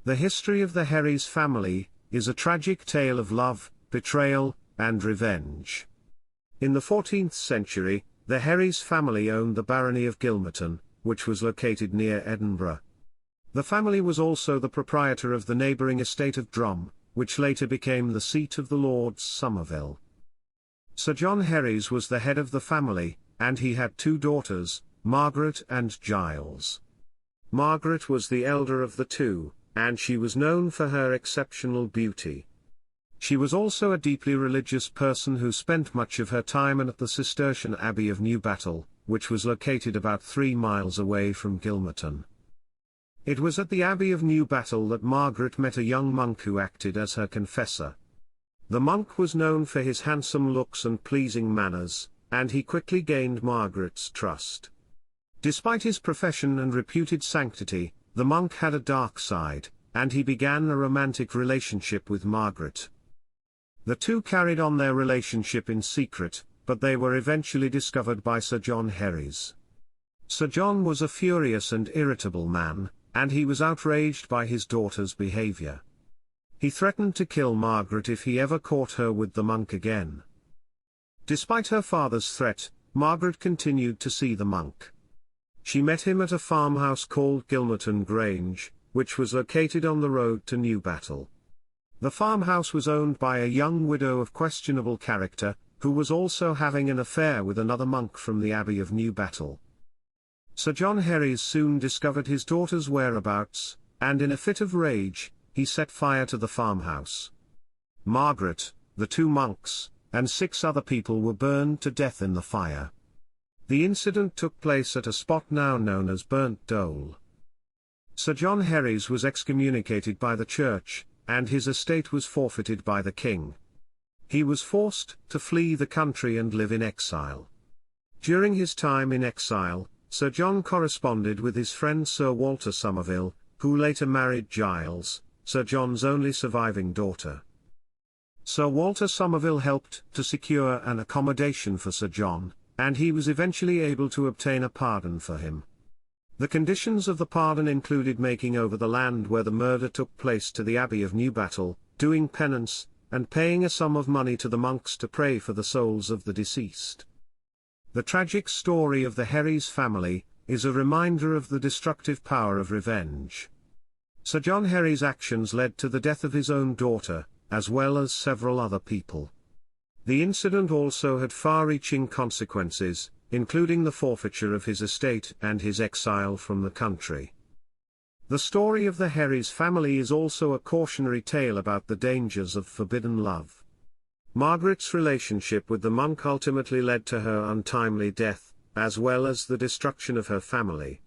The history of the Herries family is a tragic tale of love, betrayal, and revenge. In the 14th century, the Herries family owned the barony of Gilmerton, which was located near Edinburgh. The family was also the proprietor of the neighbouring estate of Drum, which later became the seat of the Lords Somerville. Sir John Herries was the head of the family, and he had two daughters, Margaret and Giles. Margaret was the elder of the two, and she was known for her exceptional beauty. She was also a deeply religious person who spent much of her time at the Cistercian Abbey of Newbattle, which was located about 3 miles away from Gilmerton. It was at the Abbey of Newbattle that Margaret met a young monk who acted as her confessor. The monk was known for his handsome looks and pleasing manners, and he quickly gained Margaret's trust. Despite his profession and reputed sanctity, the monk had a dark side, and he began a romantic relationship with Margaret. The two carried on their relationship in secret, but they were eventually discovered by Sir John Herries. Sir John was a furious and irritable man, and he was outraged by his daughter's behaviour. He threatened to kill Margaret if he ever caught her with the monk again. Despite her father's threat, Margaret continued to see the monk. She met him at a farmhouse called Gilmerton Grange, which was located on the road to Newbattle. The farmhouse was owned by a young widow of questionable character, who was also having an affair with another monk from the Abbey of Newbattle. Sir John Herries soon discovered his daughter's whereabouts, and in a fit of rage, he set fire to the farmhouse. Margaret, the two monks, and 6 other people were burned to death in the fire. The incident took place at a spot now known as Burnt Dole. Sir John Herries was excommunicated by the church, and his estate was forfeited by the king. He was forced to flee the country and live in exile. During his time in exile, Sir John corresponded with his friend Sir Walter Somerville, who later married Giles, Sir John's only surviving daughter. Sir Walter Somerville helped to secure an accommodation for Sir John, and he was eventually able to obtain a pardon for him. The conditions of the pardon included making over the land where the murder took place to the Abbey of Newbattle, doing penance, and paying a sum of money to the monks to pray for the souls of the deceased. The tragic story of the Herries family is a reminder of the destructive power of revenge. Sir John Herries' actions led to the death of his own daughter, as well as several other people. The incident also had far-reaching consequences, including the forfeiture of his estate and his exile from the country. The story of the Herries family is also a cautionary tale about the dangers of forbidden love. Margaret's relationship with the monk ultimately led to her untimely death, as well as the destruction of her family.